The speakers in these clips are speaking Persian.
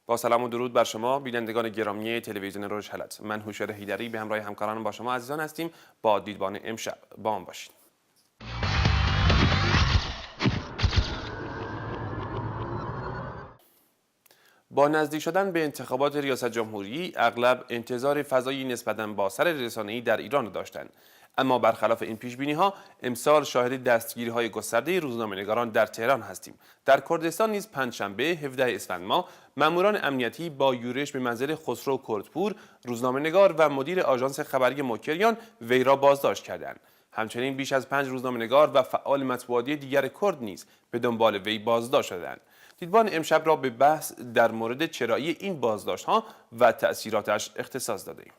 با سلام و درود بر شما بینندگان گرامی تلویزیون روشهلت. من هوشیار حیدری به همراه همکارانم با شما عزیزان هستیم. با دیدبان امشب با هم باشید. با نزدیک شدن به انتخابات ریاست جمهوری اغلب انتظار فضایی نسبتاً با سر رسانه‌ای در ایران داشتند، اما برخلاف این پیش‌بینی‌ها امسال شاهد دستگیری‌های گسترده روزنامه‌نگاران در تهران هستیم. در کردستان نیز پنجشنبه 17 اسفند ماه ماموران امنیتی با یورش به منزل خسرو کردپور روزنامه‌نگار و مدیر آژانس خبری مکریان وی را بازداشت کردند. همچنین بیش از 5 روزنامه‌نگار و فعال مطبوعاتی دیگر کرد نیز به دنبال وی بازداشت شدند. دیدبان امشب را به بحث در مورد چرایی این بازداشت‌ها و تأثیراتش اختصاص داده‌ایم.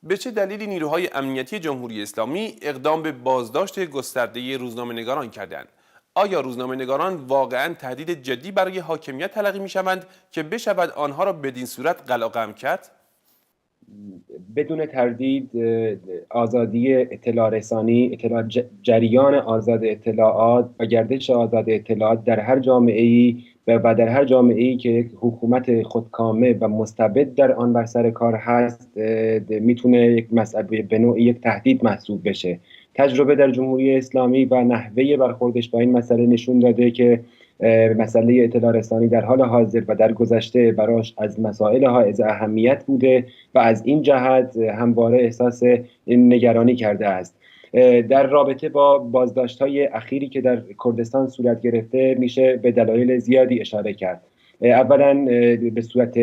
به چه دلیلی نیروهای امنیتی جمهوری اسلامی اقدام به بازداشت گسترده روزنامه‌نگاران کردند؟ آیا روزنامه‌نگاران واقعاً تهدید جدی برای حاکمیت تلقی می‌شوند که بشود آنها را بدین صورت قلع‌قم کرد؟ بدون تردید آزادی اطلاع رسانی، جریان آزاد اطلاعات و گردش آزاد اطلاعات در هر جامعه‌ای و در هر جامعه‌ای که حکومت خودکامه و مستبد در آن بر سر کار هست میتونه یک مسئله به نوعی یک تهدید محسوب بشه. تجربه در جمهوری اسلامی و نحوه برخوردش با این مسئله نشون داده که مسئله اطلاع رسانی در حال حاضر و در گذشته براش از مسائل حائز اهمیت بوده و از این جهت همواره احساس نگرانی کرده است. در رابطه با بازداشت‌های اخیری که در کردستان صورت گرفته میشه به دلایل زیادی اشاره کرد. اولا به صورت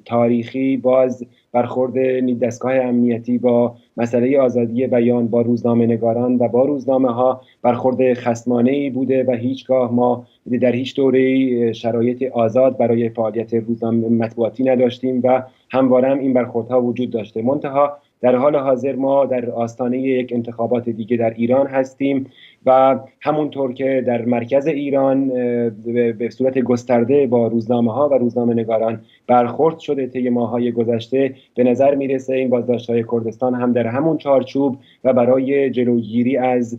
تاریخی باز برخورد دستگاه امنیتی با مسئله آزادی بیان با روزنامه‌نگاران و با روزنامه‌ها برخورد خصمانه‌ای بوده و هیچگاه ما در هیچ دوره‌ای شرایط آزاد برای فعالیت روزنامه مطبوعاتی نداشتیم و همواره هم این برخوردها وجود داشته. منتها در حال حاضر ما در آستانه یک انتخابات دیگه در ایران هستیم و همونطور که در مرکز ایران به صورت گسترده با روزنامه‌ها و روزنامه‌نگاران برخورد شده طی ماه‌های گذشته، به نظر میرسه این بازداشت‌های کردستان هم در همون چارچوب و برای جلوگیری از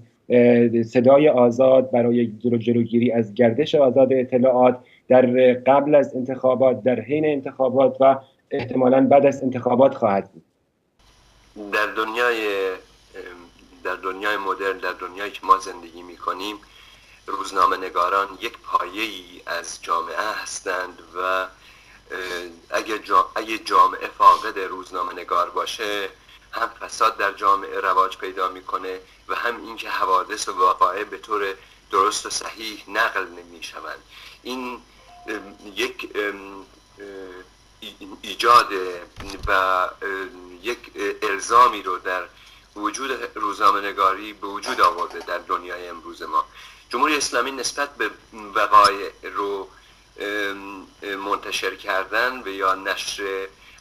صدای آزاد، برای جلوگیری از گردش آزاد اطلاعات در قبل از انتخابات، در حین انتخابات و احتمالاً بعد از انتخابات خواهد بود. در دنیای مدرن، در دنیایی که ما زندگی می‌کنیم، روزنامه‌نگاران یک پایه‌ای از جامعه هستند و اگه جامعه فاقد روزنامه‌نگار باشه، هم فساد در جامعه رواج پیدا میکنه و هم اینکه حوادث و وقایع به طور درست و صحیح نقل نمیشوند. این یک ایجاد و یک الزامی رو در وجود روزنامه‌نگاری به وجود آورده در دنیای امروز ما. جمهوری اسلامی نسبت به وقایع رو منتشر کردن و یا نشر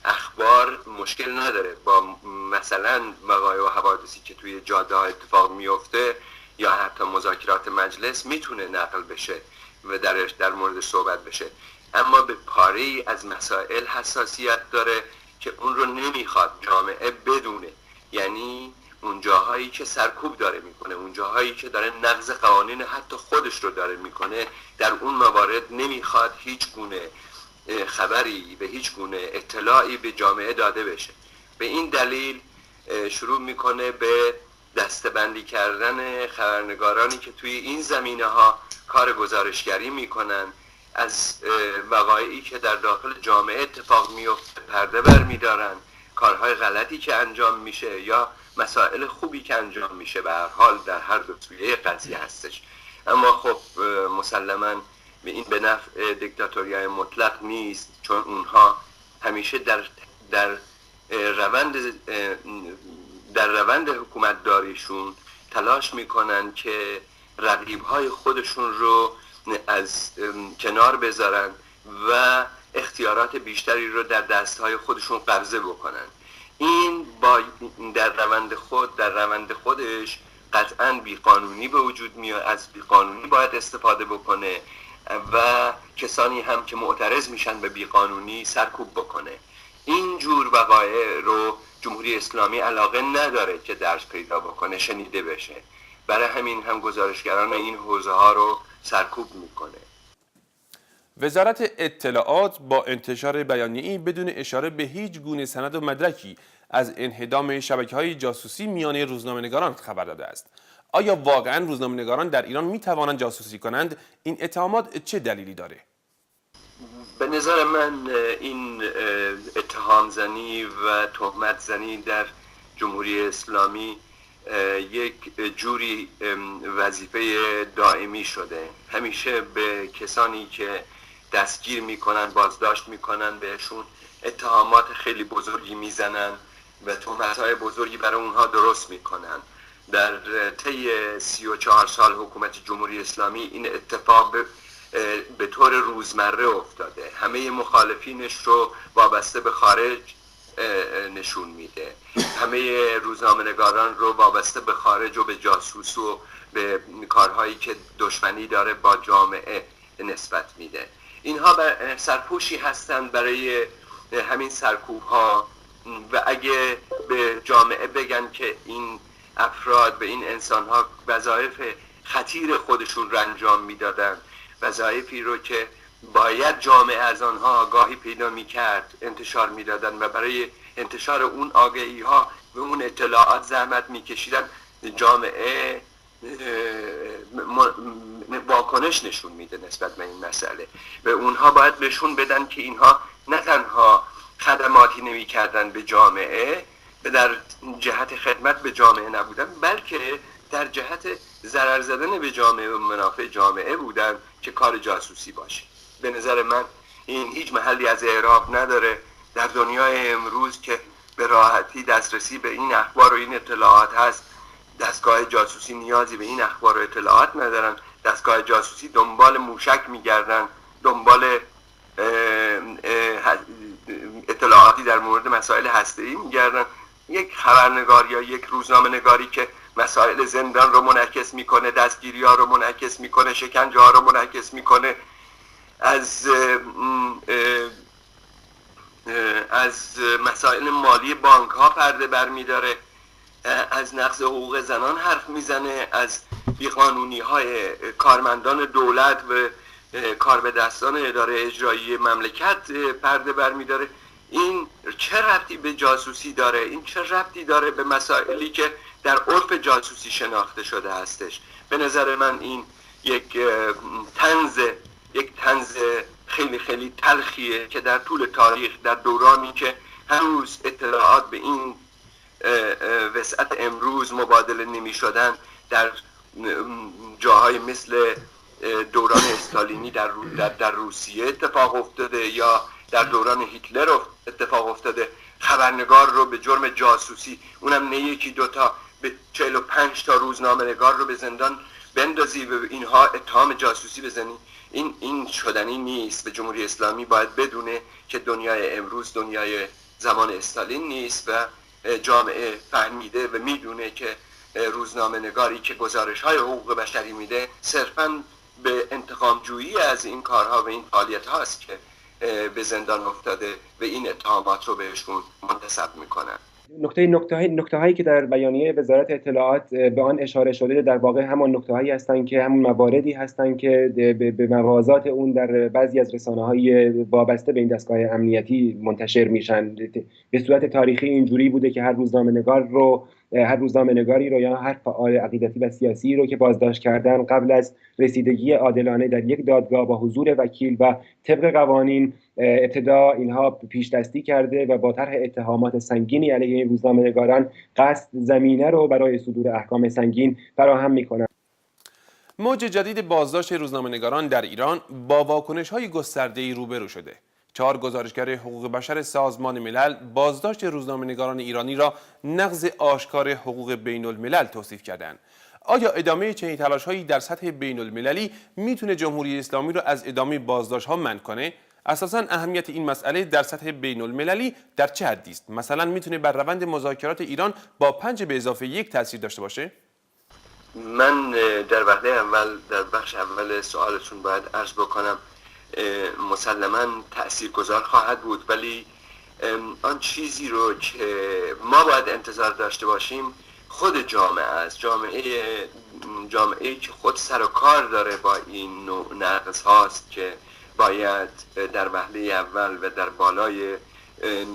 اخبار مشکل نداره. با مثلا وقایع و حوادثی که توی جاده ها اتفاق میفته یا حتی مذاکرات مجلس میتونه نقل بشه و در مورد صحبت بشه، اما به پاره‌ای از مسائل حساسیت داره که اون رو نمیخواد جامعه بدونه. یعنی اون جاهایی که سرکوب داره میکنه، اون جاهایی که داره نقض قوانین حتی خودش رو داره میکنه، در اون موارد نمیخواد هیچ گونه خبری به هیچ گونه اطلاعی به جامعه داده بشه. به این دلیل شروع میکنه به دسته‌بندی کردن خبرنگارانی که توی این زمینه‌ها کار گزارشگری میکنن، از وقایعی که در داخل جامعه اتفاق میفته پرده برمی‌دارن، کارهای غلطی که انجام میشه یا مسائل خوبی که انجام میشه. به هر حال در هر دو سویه قضیه هستش، اما خب مسلماً به این به نفع دیکتاتوریای مطلق نیست، چون اونها همیشه در روند حکومت داریشون تلاش میکنن که رقیبهای خودشون رو از کنار بذارن و اختیارات بیشتری رو در دستهای خودشون قبضه بکنن. این در روند خودش قطعاً بیقانونی به وجود میاد، از بیقانونی باید استفاده بکنه و کسانی هم که معترض میشن به بیقانونی سرکوب بکنه. این جور وقایع رو جمهوری اسلامی علاقه نداره که درس پیدا بکنه، شنیده بشه برای همین هم گزارشگران این حوزه ها رو سرکوب میکنه. وزارت اطلاعات با انتشار بیانیه‌ای بدون اشاره به هیچ گونه سند و مدرکی از انهدام شبکه‌های جاسوسی میان روزنامه‌نگاران خبر داده است. آیا واقعاً روزنامه‌نگاران در ایران می‌توانند جاسوسی کنند؟ این اتهامات چه دلیلی داره؟ به نظر من این اتهام زنی و تهمت زنی در جمهوری اسلامی یک جوری وظیفه دائمی شده. همیشه به کسانی که دستگیر میکنن، بازداشت میکنن، بهشون اتهامات خیلی بزرگی میزنن و تهمت‌های بزرگی برای اونها درست میکنن. در طی 34 سال حکومت جمهوری اسلامی این اتفاق به طور روزمره افتاده. همه مخالفینش رو وابسته به خارج نشون میده، همه روزنامه‌نگاران رو وابسته به خارج و به جاسوس و به کارهایی که دشمنی داره با جامعه نسبت میده. اینها سرپوشی هستند برای همین سرکوب ها و اگه به جامعه بگن که این افراد و این انسان ها وظایف خطیر خودشون رو انجام میدادن، وظایفی رو که باید جامعه از آنها آگاهی پیدا میکرد انتشار میدادن و برای انتشار اون آگاهی ها و اون اطلاعات زحمت میکشیدن، جامعه واکنش نشون میده نسبت به این مسئله و اونها باید بهشون بدن که اینها نه تنها خدماتی نمیکردن به جامعه و در جهت خدمت به جامعه نبودن، بلکه در جهت ضرر زدن به جامعه و منافع جامعه بودن که کار جاسوسی باشه. به نظر من این هیچ محلی از اعراب نداره. در دنیای امروز که به راحتی دسترسی به این اخبار و این اطلاعات هست، دستگاه جاسوسی نیازی به این اخبار و اطلاعات ندارن. دستگاه جاسوسی دنبال موشک میگردن، دنبال اطلاعاتی در مورد مسائل هسته‌ای میگردن. یک خبرنگار یا یک روزنامه نگاری که مسائل زندان رو منعکس میکنه، دستگیری ها رو منعکس میکنه، شکنجه ها رو منعکس میکنه، از مسائل مالی بانک ها پرده برمیداره، از نقض حقوق زنان حرف میزنه، از بیقانونی های کارمندان دولت و کاربدستان اداره اجرایی مملکت پرده برمیداره. این چه ربطی به جاسوسی داره؟ این چه ربطی داره به مسائلی که در عرف جاسوسی شناخته شده هستش؟ به نظر من این یک طنز خیلی خیلی تلخیه که در طول تاریخ، در دورانی که هنوز اطلاعات به این وسعت امروز مبادله نمی شدن، در جاهای مثل دوران استالینی در روسیه اتفاق افتاده یا در دوران هیتلر اتفاق افتاده، خبرنگار رو به جرم جاسوسی، اونم نه یکی دوتا، به 45 تا روزنامه نگار رو به زندان بندازی و اینها اتهام جاسوسی بزنی. این شدنی نیست. به جمهوری اسلامی باید بدونه که دنیای امروز دنیای زمان استالین نیست و جامعه فهمیده و میدونه که روزنامه نگاری که گزارش های حقوق بشری میده صرفاً به انتقام جویی از این کارها و این فعالیت هاست که به زندان افتاده و این اتهامات رو بهشون منتسب میکنن. نکته هایی که در بیانیه وزارت اطلاعات به آن اشاره شده در واقع همان نکته هایی هستند که همون مواردی هستند که به موازات اون در بعضی از رسانه‌های وابسته به این دستگاه امنیتی منتشر میشن. به صورت تاریخی اینجوری بوده که هر روزنامه‌نگاری رو یا هر فعال عقیدتی و سیاسی رو که بازداشت کردن، قبل از رسیدگی عادلانه در یک دادگاه با حضور وکیل و طبق قوانین، ابتدا اینها پیش دستی کرده و با طرح اتهامات سنگینی علیه این روزنامه‌نگاران قصد زمینه رو برای صدور احکام سنگین فراهم می‌کنند. موج جدید بازداشت روزنامه‌نگاران در ایران با واکنش‌های گسترده‌ای روبرو شده. 4 گزارشگر حقوق بشر سازمان ملل بازداشت روزنامه‌نگاران ایرانی را نقض آشکار حقوق بین الملل توصیف کردند. آیا ادامه چنین تلاش‌هایی در سطح بین المللی میتونه جمهوری اسلامی را از ادامه بازداشت‌ها منع کنه؟ اساساً اهمیت این مسئله در سطح بین المللی در چه حدی است؟ مثلا میتونه بر روند مذاکرات ایران با 5+1 تاثیر داشته باشه؟ من در بخش اول سوالتون باید عرض بکنم مسلماً تاثیرگذار خواهد بود، ولی آن چیزی رو که ما باید انتظار داشته باشیم خود جامعه است، جامعه که خود سر و کار داره با این نوع نقص هاست که باید در وهله اول و در بالای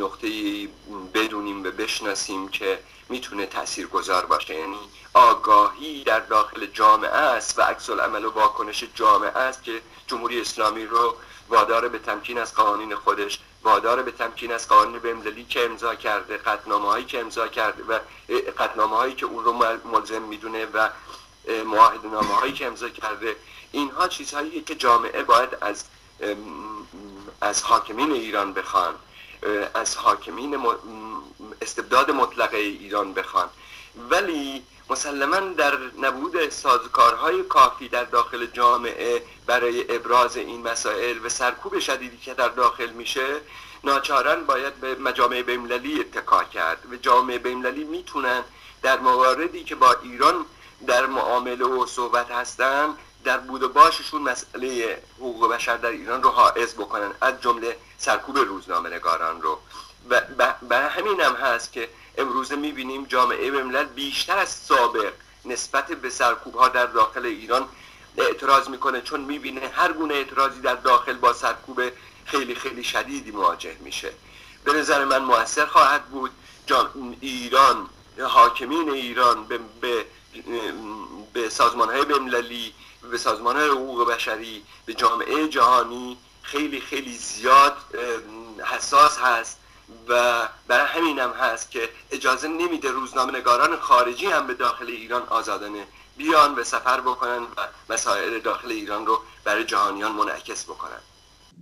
نقطه‌ای بدونیم و بشناسیم که میتونه تاثیرگذار باشه. یعنی آگاهی در داخل جامعه است و عکس العمل و واکنش جامعه است که جمهوری اسلامی رو وادار به تمکین از قوانین خودش، وادار به تمکین از قوانین بین‌المللی که امضا کرده، قطعنامه‌هایی که امضا کرده و قطعنامه‌هایی که اون رو ملزم میدونه و معاهده‌نامه‌هایی که امضا کرده. اینها چیزهایی که جامعه باید از حاکمین ایران بخوان، از حاکمین استبداد مطلقه ایران بخوان. ولی مسلماً در نبود سازوکارهای کافی در داخل جامعه برای ابراز این مسائل و سرکوب شدیدی که در داخل میشه، ناچارن باید به مجامع بین‌المللی اتکا کرد و جامعه بین‌المللی میتونن در مواردی که با ایران در معامله و صحبت هستن در بود و باششون مسئله حقوق بشر در ایران رو حائز بکنن، از جمله سرکوب روزنامه‌نگاران رو. و همین هم هست که امروزه میبینیم جامعه بین‌الملل بیشتر از سابق نسبت به سرکوب ها در داخل ایران اعتراض میکنه، چون میبینه هر گونه اعتراضی در داخل با سرکوب خیلی خیلی شدیدی مواجه میشه. به نظر من مؤثر خواهد بود ایران، حاکمین ایران به سازمان‌های بین‌المللی، به سازمان‌های حقوق بشری، به جامعه جهانی خیلی خیلی زیاد حساس هست و برای همین هم هست که اجازه نمیده روزنامه‌نگاران خارجی هم به داخل ایران آزادانه بیان و سفر بکنن و مسائل داخل ایران رو برای جهانیان منعکس بکنن.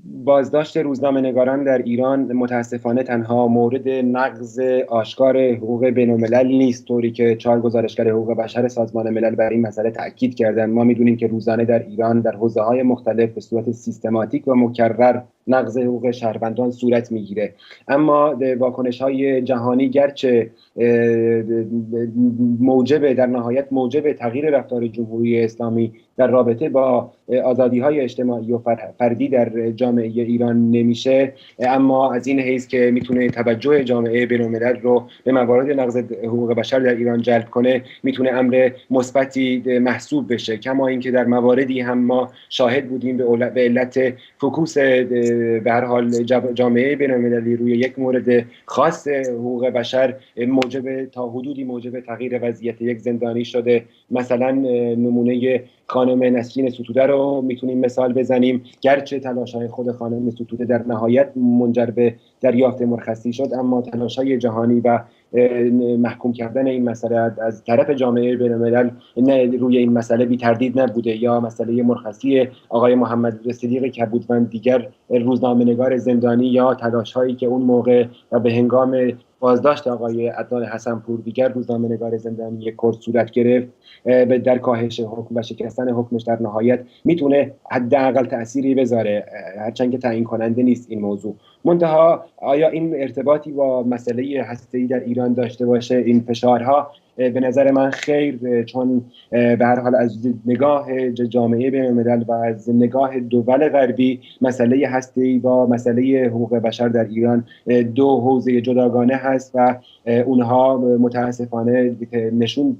بازداشت روزنامه‌نگاران در ایران متاسفانه تنها مورد نقض آشکار حقوق بین‌الملل نیست، طوری که 4 گزارشگر حقوق بشر سازمان ملل بر این مسئله تاکید کردند. ما می‌دونیم که روزانه در ایران در حوزه‌های مختلف به صورت سیستماتیک و مکرر نقض حقوق شهروندان صورت میگیره. اما واکنش‌های جهانی گرچه در نهایت موجب تغییر رفتار جمهوری اسلامی در رابطه با آزادی‌های اجتماعی و فردی در جامعه ایران نمیشه، اما از این حیث که میتونه توجه جامعه بین‌الملل رو به موارد نقض حقوق بشر در ایران جلب کنه، میتونه امر مثبتی محسوب بشه. کما اینکه در مواردی هم ما شاهد بودیم به علت فوکوس به هر حال جامعه بین‌المللی روی یک مورد خاص حقوق بشر تا حدودی موجب تغییر وضعیت یک زندانی شده. مثلا نمونه خانم نسرین ستوده رو میتونیم مثال بزنیم. گرچه تلاش‌های خود خانم ستوده در نهایت منجر به دریافت مرخصی شد، اما تلاش‌های جهانی و محکوم کردن این مسئله از طرف جامعه بین‌الملل روی این مسئله بی تردید نبوده. یا مسئله مرخصی آقای محمد صدیق کبودوند، دیگر روزنامه‌نگار زندانی، یا تلاش‌هایی که اون موقع و به هنگام بازداشت آقای عدنان حسنپور، دیگر روزنامه‌نگار زندانی کرد، صورت گرفت در کاهش حکم و شکستن حکمش در نهایت میتونه حداقل تأثیری بذاره، هرچند که تعیین کننده نیست این موضوع. منتها آیا این ارتباطی با مسئله هسته‌ای در ایران داشته باشه این فشارها؟ به نظر من خیر، چون به هر حال از نگاه جامعه بین‌الملل و از نگاه دول غربی مسئله هسته‌ای با مسئله حقوق بشر در ایران 2 حوزه جداگانه هست و اونها متاسفانه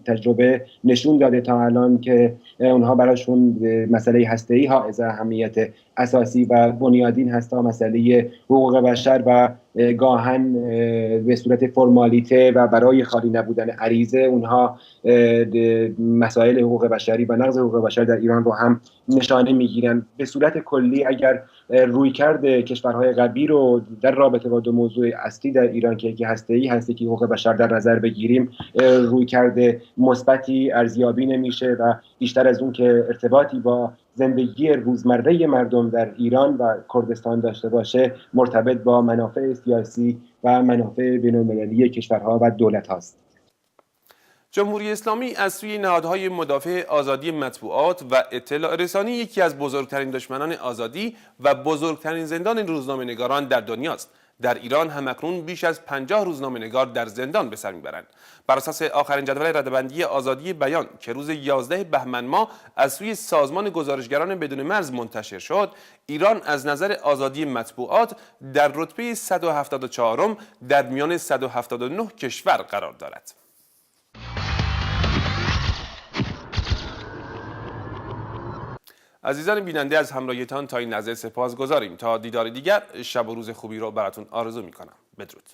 تجربه نشون داده تا الان که اونها براشون مسئله هسته‌ای حائز اهمیت اساسی و بنیادین هست تا مسئله حقوق بشر و گاهن به صورت فرمالیته و برای خالی نبودن عریضه اونها مسائل حقوق بشری و نقض حقوق بشر در ایران رو هم نشانه میگیرن. به صورت کلی اگر رویکرد کشورهای غربی رو در رابطه با 2 موضوع اصلی در ایران که یکی هسته‌ای هست که حقوق بشر در نظر بگیریم، رویکرد مثبتی ارزیابی نمیشه و بیشتر از اون که ارتباطی با زندگی روزمره مردم در ایران و کردستان داشته باشه، مرتبط با منافع سیاسی و منافع بین‌المللی کشورها و دولت هاست. جمهوری اسلامی از سوی نهادهای مدافع آزادی مطبوعات و اطلاع رسانی یکی از بزرگترین دشمنان آزادی و بزرگترین زندان روزنامه‌نگاران در دنیاست. در ایران همکنون بیش از 50 روزنامه‌نگار در زندان به سر میبرند. بر اساس آخرین جدول رده‌بندی آزادی بیان که روز 11 بهمن ماه از سوی سازمان گزارشگران بدون مرز منتشر شد، ایران از نظر آزادی مطبوعات در رتبه 174م در میان 179 کشور قرار دارد. عزیزان بیننده از همراهیتان تا این لحظه سپاسگزاریم. تا دیدار دیگر شب و روز خوبی رو براتون آرزو میکنم. بدرود.